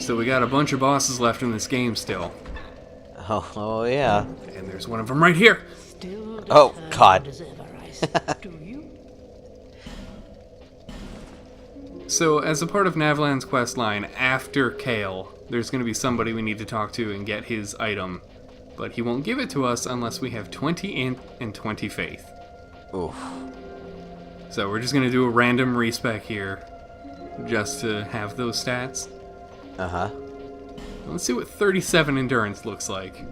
So we got a bunch of bosses left in this game still. Oh yeah. And there's one of them right here. Oh, God. So, as a part of Navlan's quest line, after Kale, there's going to be somebody we need to talk to and get his item. But he won't give it to us unless we have 20 int and 20 faith. Oof. So we're just going to do a random respec here, just to have those stats. Uh-huh. Let's see what 37 endurance looks like.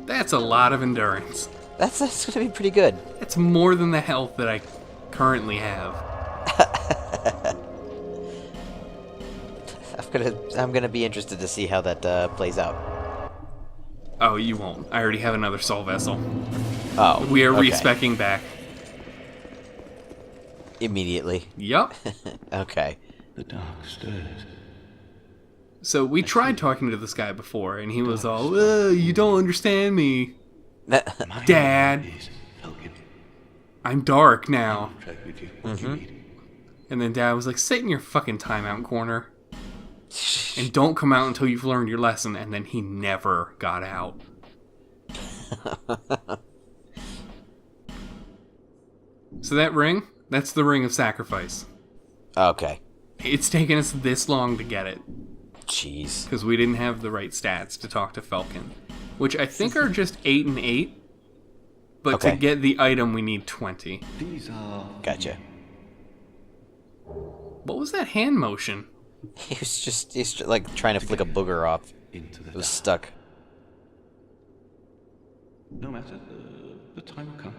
That's a lot of endurance. That's gonna be pretty good. That's more than the health that I currently have. I'm gonna be interested to see how that plays out. Oh, you won't. I already have another soul vessel. Oh. We are okay. respecing back. Immediately. Yup. Okay. The dark stirs. So we tried talking to this guy before, and he was all, you don't understand me. My Dad. name is Falcon. I'm dark now. Track with you. What you need. And then Dad was like, sit in your fucking timeout corner. And don't come out until you've learned your lesson. And then he never got out. So that ring, that's the ring of sacrifice. Okay. It's taken us this long to get it. Jeez. Because we didn't have the right stats to talk to Falcon. Which I think are just 8 and 8. But Okay. to get the item, we need 20. These are. Gotcha. What was that hand motion? He's just like trying to flick a booger off. Into the It was dark. stuck. No matter, the time will come.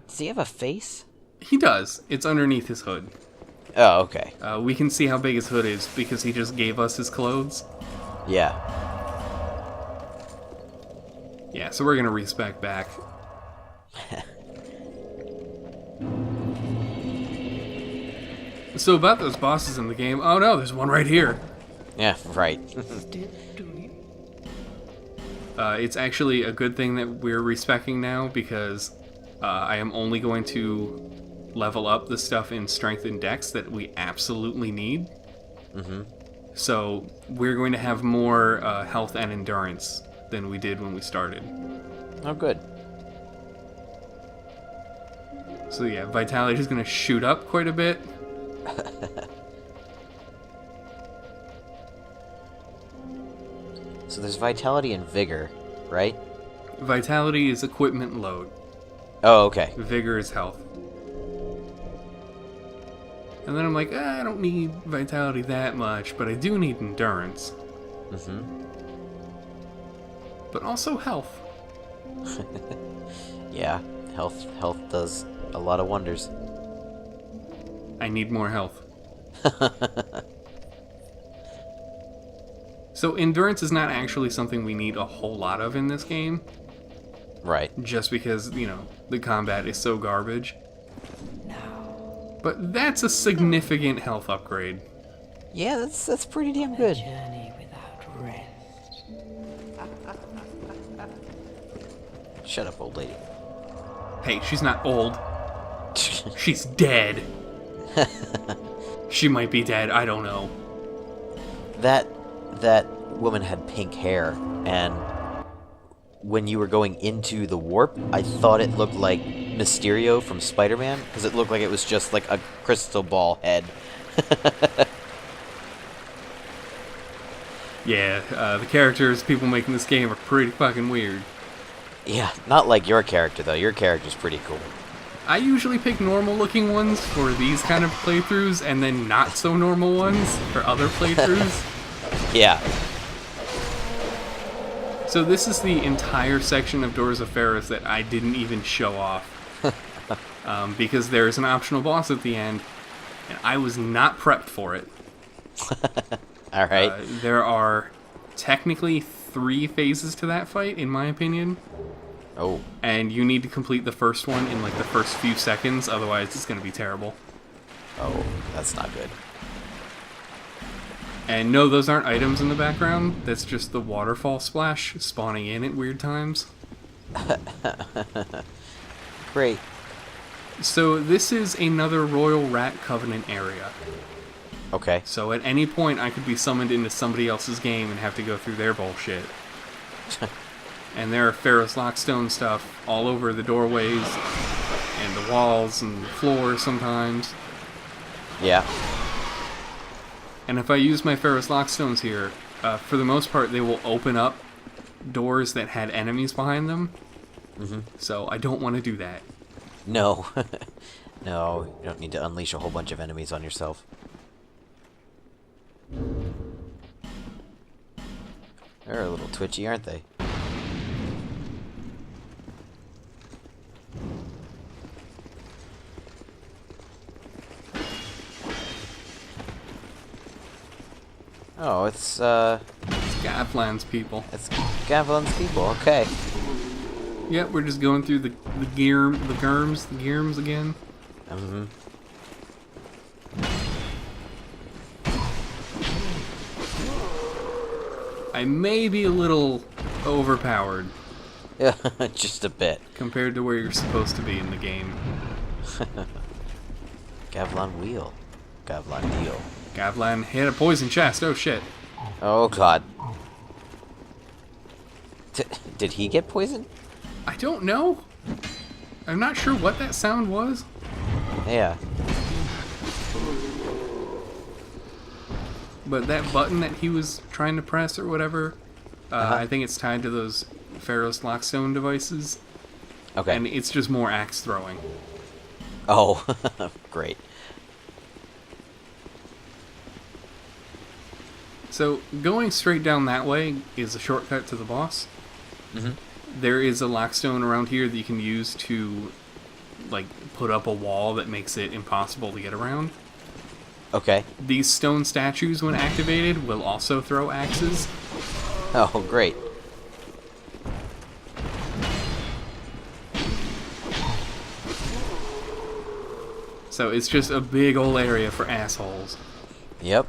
Does he have a face? He does. It's underneath his hood. Oh, okay. We can see how big his hood is because he just gave us his clothes. Yeah. Yeah, so we're gonna respec back. So about those bosses in the game, oh no, there's one right here. Yeah, right. It's actually a good thing that we're respecing now because I am only going to level up the stuff in strength and dex that we absolutely need. Mm-hmm. So we're going to have more health and endurance than we did when we started. Oh, good. So yeah, vitality is going to shoot up quite a bit. So there's vitality and vigor, right? Vitality is equipment load. Oh, okay. Vigor is health. And then I'm like, I don't need vitality that much, but I do need endurance. Mm-hmm. But also health. Yeah, health does a lot of wonders. I need more health. So endurance is not actually something we need a whole lot of in this game, Right. just because, you know, the combat is so garbage. But that's a significant health upgrade. Yeah, that's pretty damn good. Journey without rest. Shut up, old lady. Hey, she's not old. She's dead. She might be dead, I don't know. That woman had pink hair, and when you were going into the warp, I thought it looked like Mysterio from Spider-Man, because it looked like it was just like a crystal ball head. Yeah, the characters people making this game are pretty fucking weird. Yeah, not like your character, though. Your character's pretty cool. I usually pick normal looking ones for these kind of playthroughs, and then not so normal ones for other playthroughs. Yeah. So this is the entire section of Doors of Pharos that I didn't even show off. Because there's an optional boss at the end, and I was not prepped for it. All right. There are technically 3 phases to that fight, in my opinion. Oh. And you need to complete the first one in like the first few seconds, otherwise it's going to be terrible. Oh, that's not good. And no, those aren't items in the background. That's just the waterfall splash spawning in at weird times. Great. So this is another Royal Rat Covenant area. Okay. So at any point, I could be summoned into somebody else's game and have to go through their bullshit. And there are Pharaoh's Lockstone stuff all over the doorways and the walls and the floor sometimes. Yeah. And if I use my Pharaoh's Lockstones here, for the most part, they will open up doors that had enemies behind them. Mm-hmm. So I don't want to do that. No. No, you don't need to unleash a whole bunch of enemies on yourself. They're a little twitchy, aren't they? Oh, it's Gavlan's people. Gavlan's people, okay. Yep, we're just going through the Girms again. Mm-hmm. I may be a little overpowered Yeah, just a bit. compared to where you're supposed to be in the game. Gavlan wheel. Gavlan deal. Gavlan hit a poison chest. Oh shit. Oh god. Did he get poisoned? I don't know. I'm not sure what that sound was. Yeah. But that button that he was trying to press or whatever, I think it's tied to those Pharaoh's Lockstone devices. Okay. And it's just more axe throwing. Oh, great. So going straight down that way is a shortcut to the boss. Mm-hmm. There is a Lockstone around here that you can use to, like, put up a wall that makes it impossible to get around. Okay. These stone statues, when activated, will also throw axes. Oh, great. So it's just a big old area for assholes. Yep.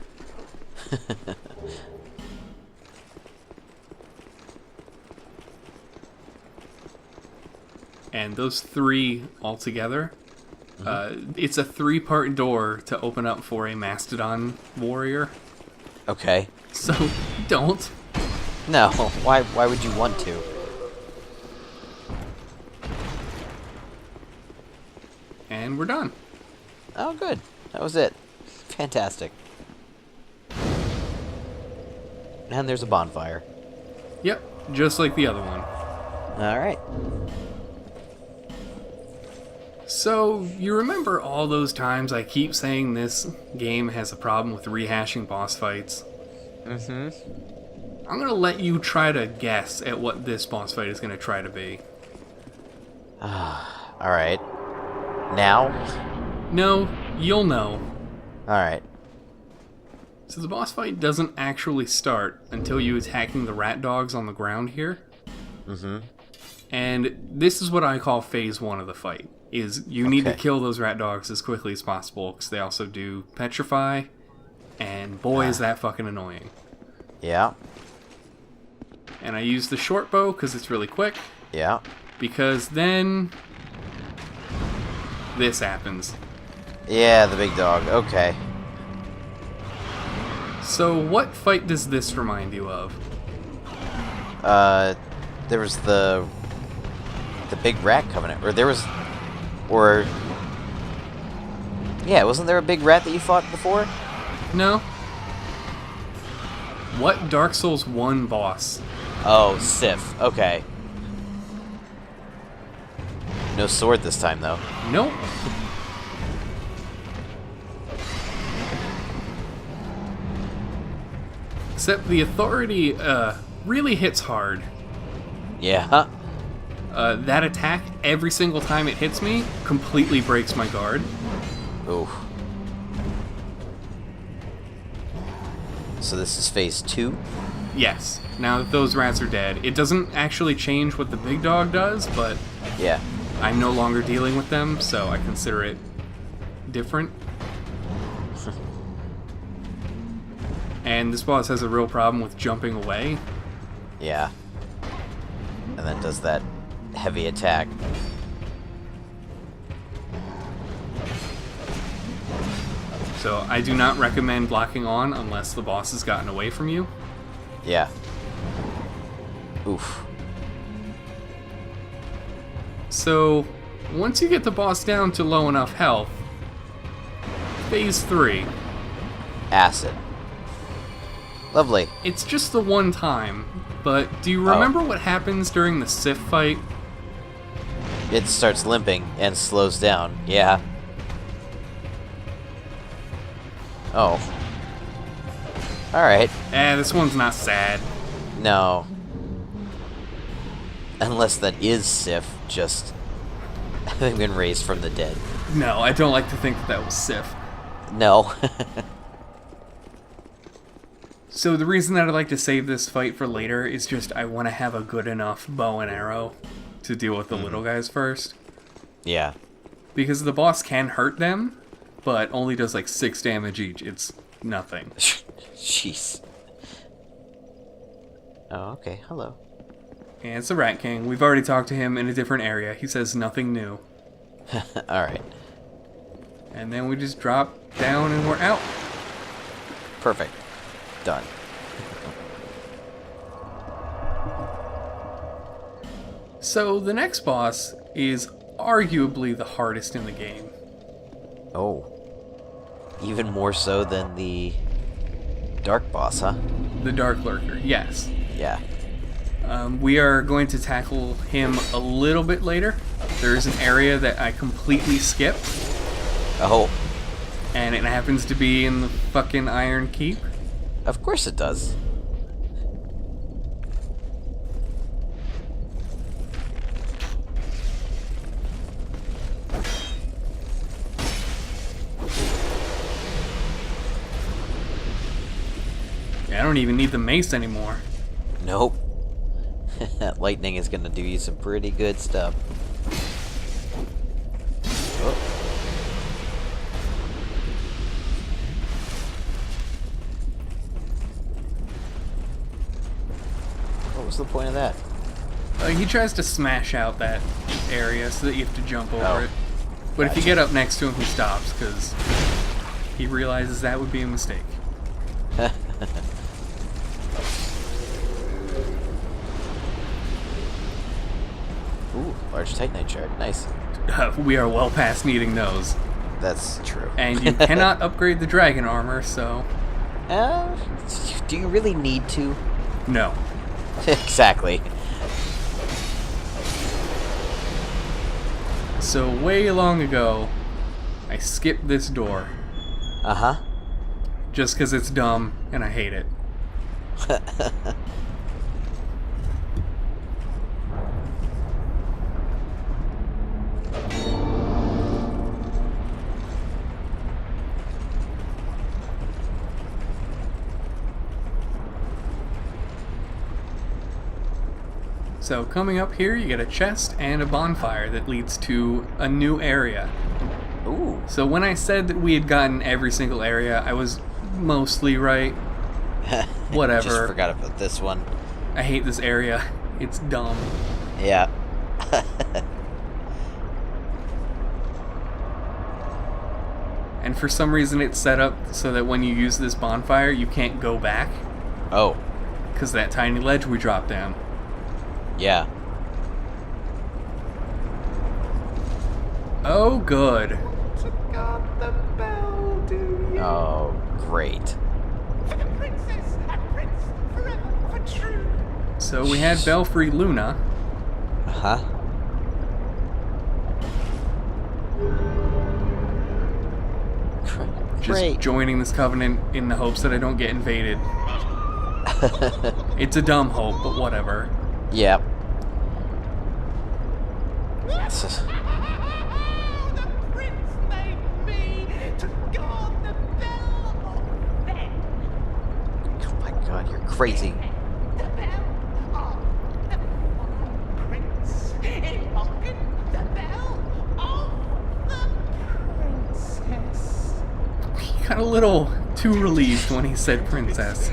And those three altogether, it's a 3-part door to open up for a Mastodon warrior. Okay. So don't. No, why would you want to? And we're done. Oh, good. That was it. Fantastic. And there's a bonfire. Yep, just like the other one. Alright. So, you remember all those times I keep saying this game has a problem with rehashing boss fights? Mm-hmm. I'm gonna let you try to guess at what this boss fight is gonna try to be. Alright. Now? No, you'll know. Alright. So the boss fight doesn't actually start until you attacking the rat dogs on the ground here. Mm-hmm. And this is what I call phase 1 of the fight. Is you need to Okay. kill those rat dogs as quickly as possible, because they also do petrify, and boy is that fucking annoying. Yeah. And I use the short bow because it's really quick, Yeah. because then this happens. Yeah, the big dog. Okay. So what fight does this remind you of? There was the big rat covenant, or there was, or yeah, wasn't there a big rat that you fought before? No? What Dark Souls 1 boss? Oh, Sif. Okay. No sword this time, though. Nope. Except the authority really hits hard. Yeah. That attack, every single time it hits me, completely breaks my guard. Oof. So this is phase 2? Yes, now that those rats are dead. It doesn't actually change what the big dog does, but Yeah. I'm no longer dealing with them, so I consider it different. And this boss has a real problem with jumping away. Yeah. And then does that heavy attack. So I do not recommend locking on unless the boss has gotten away from you. Yeah. Oof. So once you get the boss down to low enough health, phase 3. Acid. Lovely. It's just the one time, but do you remember what happens during the Sif fight? It starts limping and slows down. Yeah. Oh. Alright. This one's not sad. No. Unless that is Sif just having been raised from the dead. No, I don't like to think that that was Sif. No. So the reason that I like to save this fight for later is just I want to have a good enough bow and arrow to deal with the little guys first. Yeah. Because the boss can hurt them, but only does like 6 damage each. It's nothing. Jeez. Oh, okay. Hello. And it's the Rat King. We've already talked to him in a different area. He says nothing new. Alright. And then we just drop down and we're out. Perfect. Done. So the next boss is arguably the hardest in the game. Oh. Even more so than the Dark Boss, huh? The Dark Lurker, yes. Yeah. We are going to tackle him a little bit later. There is an area that I completely skipped, Oh. and it happens to be in the fucking Iron Keep. Of course it does. I don't even need the mace anymore. Nope. That lightning is gonna do you some pretty good stuff. Oh. What was the point of that? He tries to smash out that area so that you have to jump over Oh. it. But if you get up next to him, he stops because he realizes that would be a mistake. Ooh, large Titanite shard. Nice. We are well past needing those. That's true. And you cannot upgrade the dragon armor, so Uh, do you really need to? no. Exactly. So way long ago, I skipped this door Uh-huh. just because it's dumb and I hate it. So coming up here, you get a chest and a bonfire that leads to a new area. Ooh. So when I said that we had gotten every single area, I was mostly right. Whatever. Just forgot about this one. I hate this area. It's dumb. Yeah. And for some reason it's set up so that when you use this bonfire, you can't go back. Oh. Because that tiny ledge we dropped down. Yeah. Oh, good. Got the bell, do you? Oh, great. For the princess and prince, forever, for true. So we had Belfry Luna. Uh-huh. Just Great. joining this covenant in the hopes that I don't get invaded. It's a dumb hope, but whatever. Yep. This is- The prince made me to guard the bell of men. Oh my god, you're crazy. The bell of the prince. Invoking the bell of the princess. He got a little too relieved when he said princess.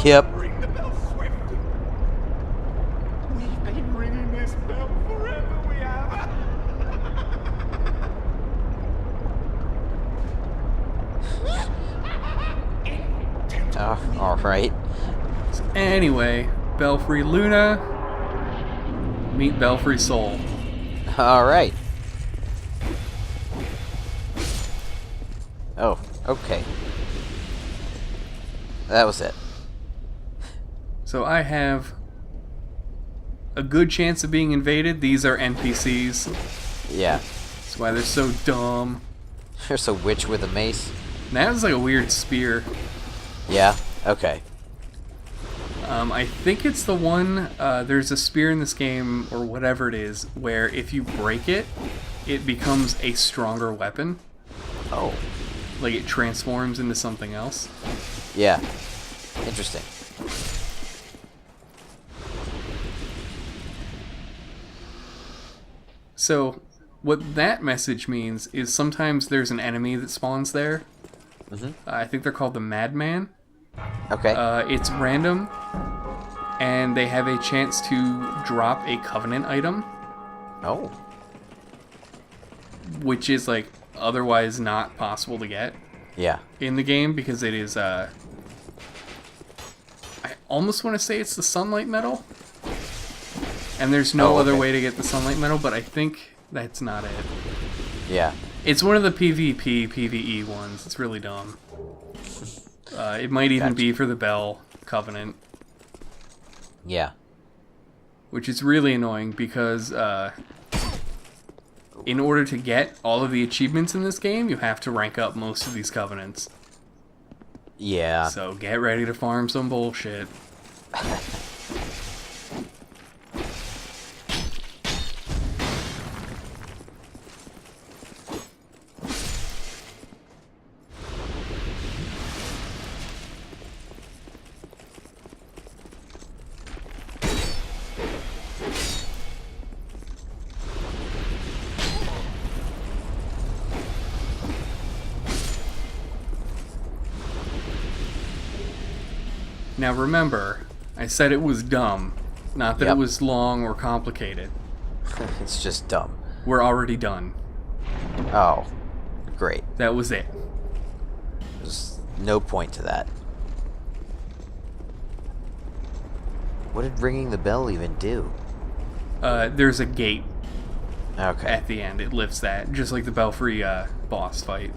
Yep. Ring the bell swift. We've been ringing this bell forever, we have. Alright. Anyway, Belfry Luna, meet Belfry Soul. Alright. Oh, okay. That was it. So I have a good chance of being invaded. These are NPCs. Yeah. That's why they're so dumb. There's a witch with a mace. That was like a weird spear. Yeah? Okay. I think it's the one, there's a spear in this game, or whatever it is, where if you break it, it becomes a stronger weapon. Oh. Like it transforms into something else. Yeah. Interesting. So, what that message means is sometimes there's an enemy that spawns there. Mm-hmm. I think they're called the Madman. Okay. It's random, and they have a chance to drop a Covenant item, Oh. which is like otherwise not possible to get Yeah. in the game because it is, I almost want to say it's the Sunlight Metal. And there's no Oh, other okay. way to get the Sunlight Metal, but I think that's not it. Yeah. It's one of the PvP, PvE ones. It's really dumb. It might even Gotcha. be for the Bell Covenant, Yeah. which is really annoying because in order to get all of the achievements in this game, you have to rank up most of these Covenants. Yeah. So get ready to farm some bullshit. Now remember, I said it was dumb, not that Yep. it was long or complicated. It's just dumb. We're already done. Oh. Great. That was it. There's no point to that. What did ringing the bell even do? There's a gate Okay. at the end. It lifts that, just like the Belfry boss fight.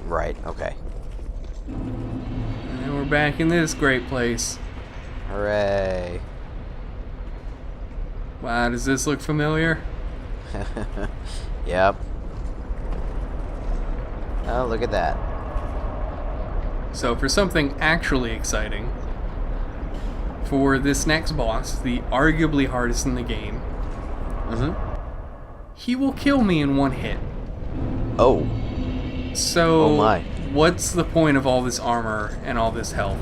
Right. Okay. And we're back in this great place. Hooray. Wow, does this look familiar? Yep. Oh, look at that. So for something actually exciting, for this next boss, the arguably hardest in the game, Mm-hmm. he will kill me in one hit. Oh. So, Oh my. what's the point of all this armor and all this health?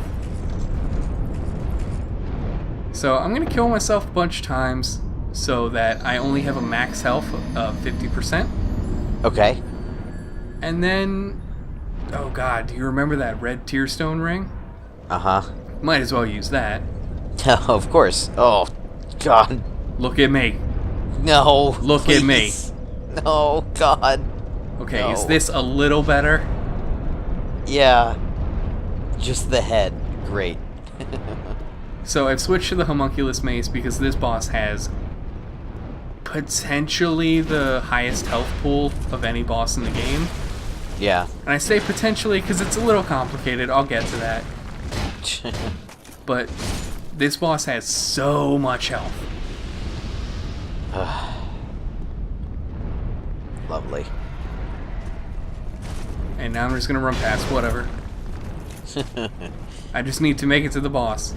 So I'm gonna kill myself a bunch of times so that I only have a max health of 50%. Okay. And then, oh god, do you remember that red tearstone ring? Uh-huh. Might as well use that. Of course. Oh, God. Look at me. No. Look at me. please. No, God. Okay, is No. this a little better? Yeah. Just the head. Great. So I've switched to the homunculus mace because this boss has potentially the highest health pool of any boss in the game. Yeah. And I say potentially because it's a little complicated. I'll get to that. But this boss has so much health. Lovely. And now I'm just going to run past, whatever. I just need to make it to the boss.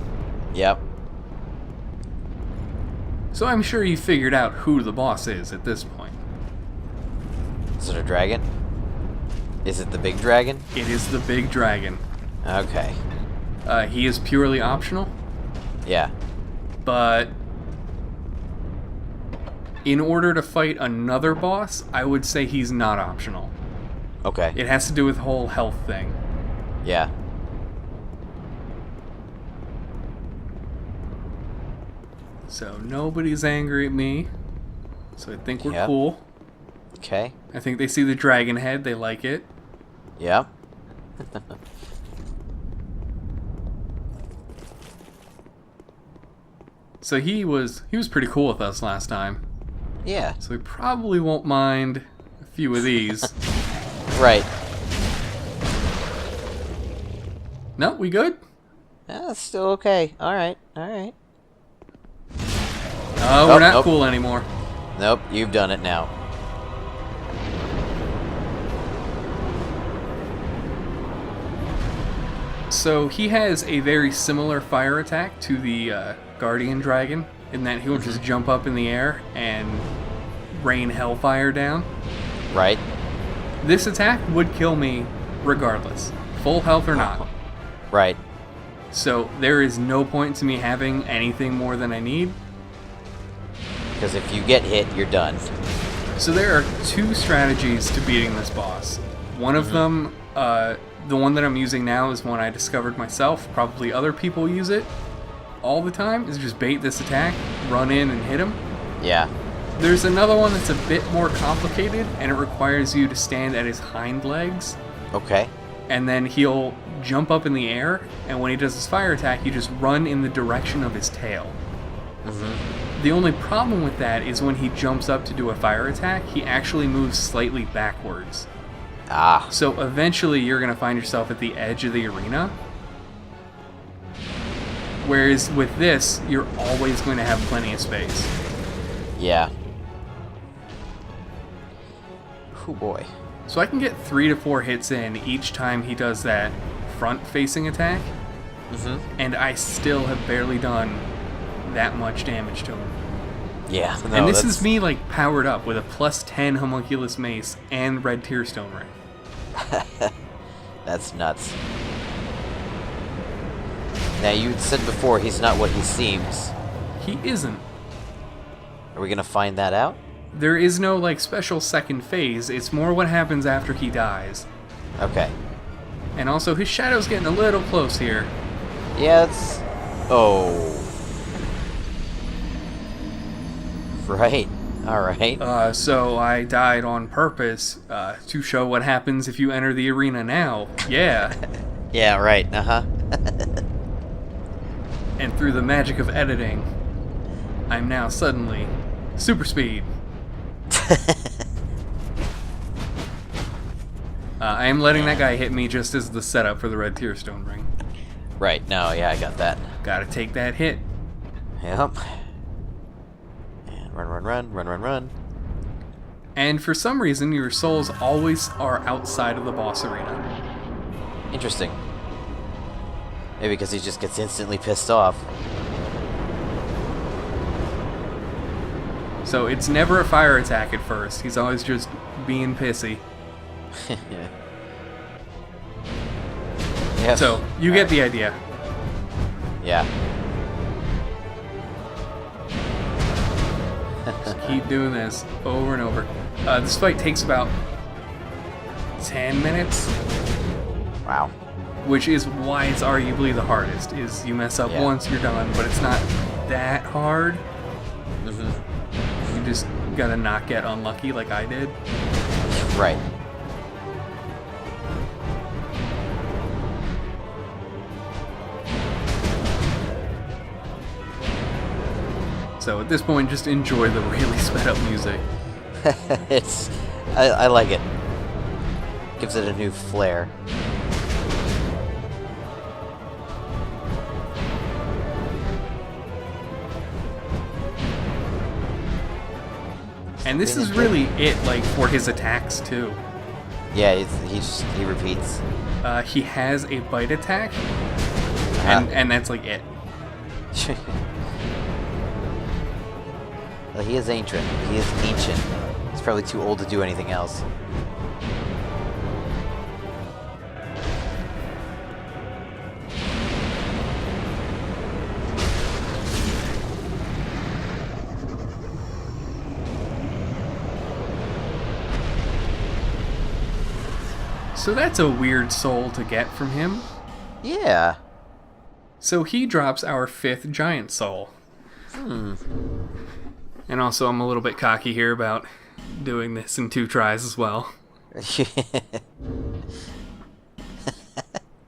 Yep. So I'm sure you figured out who the boss is at this point. Is it a dragon? Is it the big dragon? It is the big dragon. Okay. He is purely optional, Yeah. but in order to fight another boss, I would say he's not optional. Okay. It has to do with the whole health thing. Yeah. So nobody's angry at me. So I think we're Yep. cool. Okay. I think they see the dragon head, they like it. Yep. So he was pretty cool with us last time. Yeah. So we probably won't mind a few of these. Right. No, we good? That's still okay. Alright, alright. Oh, we're not nope. cool anymore. Nope, you've done it now. So he has a very similar fire attack to the Guardian Dragon, in that he'll just jump up in the air and rain hellfire down. Right? This attack would kill me regardless, full health or not. Right. So there is no point to me having anything more than I need. Because if you get hit, you're done. So there are two strategies to beating this boss. One of them, the one that I'm using now, is one I discovered myself. Probably other people use it all the time, is just bait this attack, run in and hit him. Yeah. There's another one that's a bit more complicated, and it requires you to stand at his hind legs, Okay. and then he'll jump up in the air, and when he does his fire attack, you just run in the direction of his tail. The only problem with that is when he jumps up to do a fire attack, he actually moves slightly backwards. Ah. So eventually you're going to find yourself at the edge of the arena. Whereas with this, you're always going to have plenty of space. Yeah. Oh boy. So I can get 3 to 4 hits in each time he does that front-facing attack, and I still have barely done that much damage to him. Yeah. No, And this that's- is me, like, powered up with a +10 homunculus mace and red tearstone ring. That's nuts. Now, you said before he's not what he seems. He isn't. Are we gonna find that out? There is no, like, special second phase. It's more what happens after he dies. Okay. And also, his shadow's getting a little close here. Yeah, it's... Oh. Right. Alright. So I died on purpose to show what happens if you enter the arena now. Yeah. Yeah, right. Uh-huh. And through the magic of editing, I'm now suddenly super speed. I am letting that guy hit me just as the setup for the red tearstone ring. Right. No, yeah, I got that. Gotta take that hit. Yep. And run. And for some reason, your souls always are outside of the boss arena. Interesting. Maybe because he just gets instantly pissed off. So it's never a fire attack at first. He's always just being pissy. Yep. So you get the idea. Yeah. Just keep doing this over and over. This fight takes about 10 minutes, Wow. which is why it's arguably the hardest. Is you mess up Yeah. once, you're done, but it's not that hard. You just gotta not get unlucky like I did. Right. So at this point, just enjoy the really sped up music. It's... I like it. Gives it a new flair. And this is really it, like, for his attacks too. Yeah, he repeats. He has a bite attack, and that's like it. Well, he is ancient. He is ancient. He's probably too old to do anything else. So that's a weird soul to get from him. Yeah. So he drops our 5th giant soul. And also, I'm a little bit cocky here about doing this in 2 tries as well.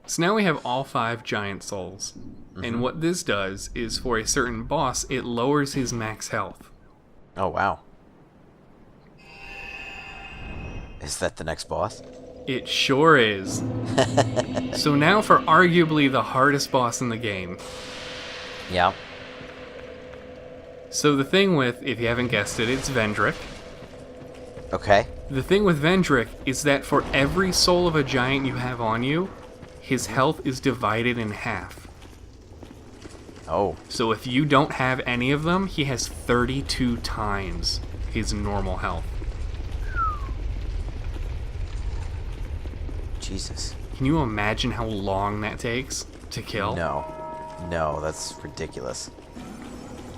So now we have all 5 giant souls. And what this does is for a certain boss, it lowers his max health. Oh, wow. Is that the next boss? It sure is. So now for arguably the hardest boss in the game. Yeah. So the thing with, if you haven't guessed it, it's Vendrick. Okay. The thing with Vendrick is that for every soul of a giant you have on you, his health is divided in half. Oh. So if you don't have any of them, he has 32 times his normal health. Jesus. Can you imagine how long that takes to kill? No. No, that's ridiculous.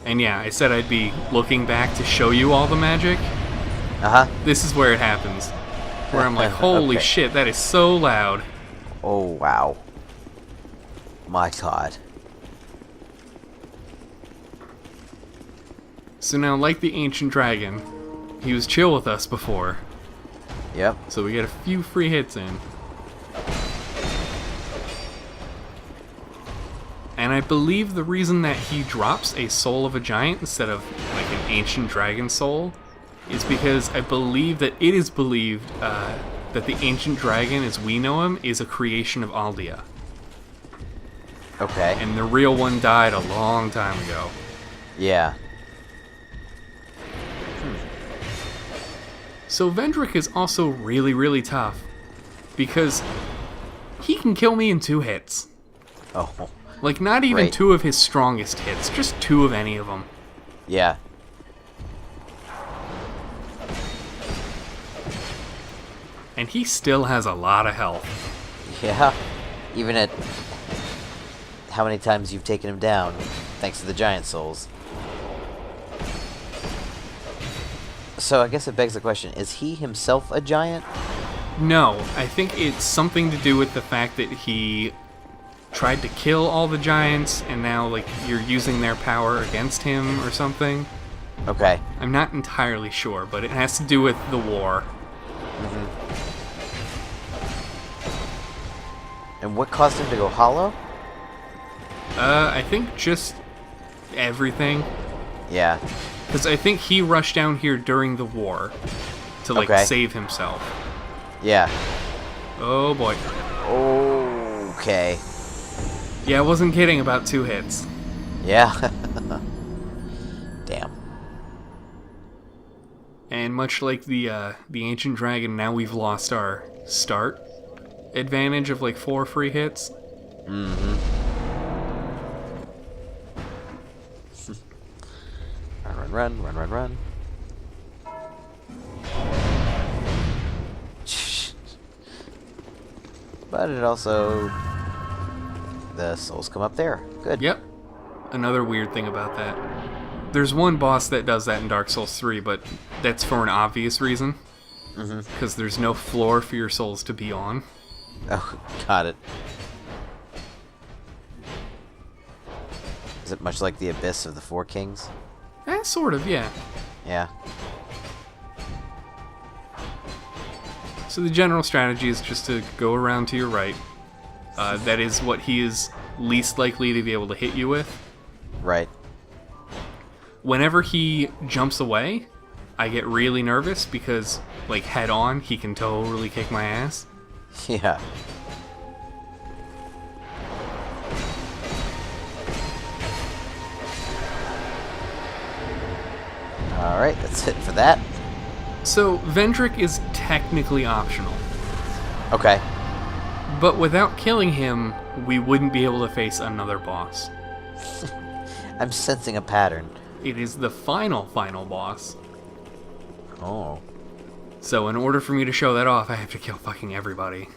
And yeah, I said I'd be looking back to show you all the magic. Uh-huh. This is where it happens. Where I'm like, holy Okay. shit, that is so loud. Oh, wow. My God. So now, like the ancient dragon, he was chill with us before. Yep. So we get a few free hits in. And I believe the reason that he drops a soul of a giant instead of like an ancient dragon soul is because I believe that it is believed that the ancient dragon, as we know him, is a creation of Aldia. Okay. And the real one died a long time ago. Yeah. So Vendrick is also really, really tough because he can kill me in 2 hits. Oh. Like, not even Right. 2 of his strongest hits, just 2 of any of them. Yeah. And he still has a lot of health. Yeah. Even at how many times you've taken him down, thanks to the giant souls. So I guess it begs the question, is he himself a giant? No, I think it's something to do with the fact that he tried to kill all the giants, and now, like, you're using their power against him or something. Okay. I'm not entirely sure, but it has to do with the war. And what caused him to go hollow? I think just everything. Yeah. Because I think he rushed down here during the war to, like, Okay. save himself. Yeah. Oh, boy. Okay. Yeah, I wasn't kidding about 2 hits. Yeah. Damn. And much like the ancient dragon, now we've lost our start advantage of like 4 free hits. Run. But it also... the souls come up there. Good. Yep. Another weird thing about that. There's one boss that does that in Dark Souls 3, but that's for an obvious reason. Because there's no floor for your souls to be on. Oh, got it. Is it much like the Abyss of the Four Kings? Sort of, yeah. Yeah. So the general strategy is just to go around to your right. That is what he is least likely to be able to hit you with. Right. Whenever he jumps away, I get really nervous because, like, head on, he can totally kick my ass. Yeah. Alright, that's it for that. So, Vendrick is technically optional. Okay. But without killing him, we wouldn't be able to face another boss. I'm sensing a pattern. It is the final boss. Oh. So in order for me to show that off, I have to kill fucking everybody.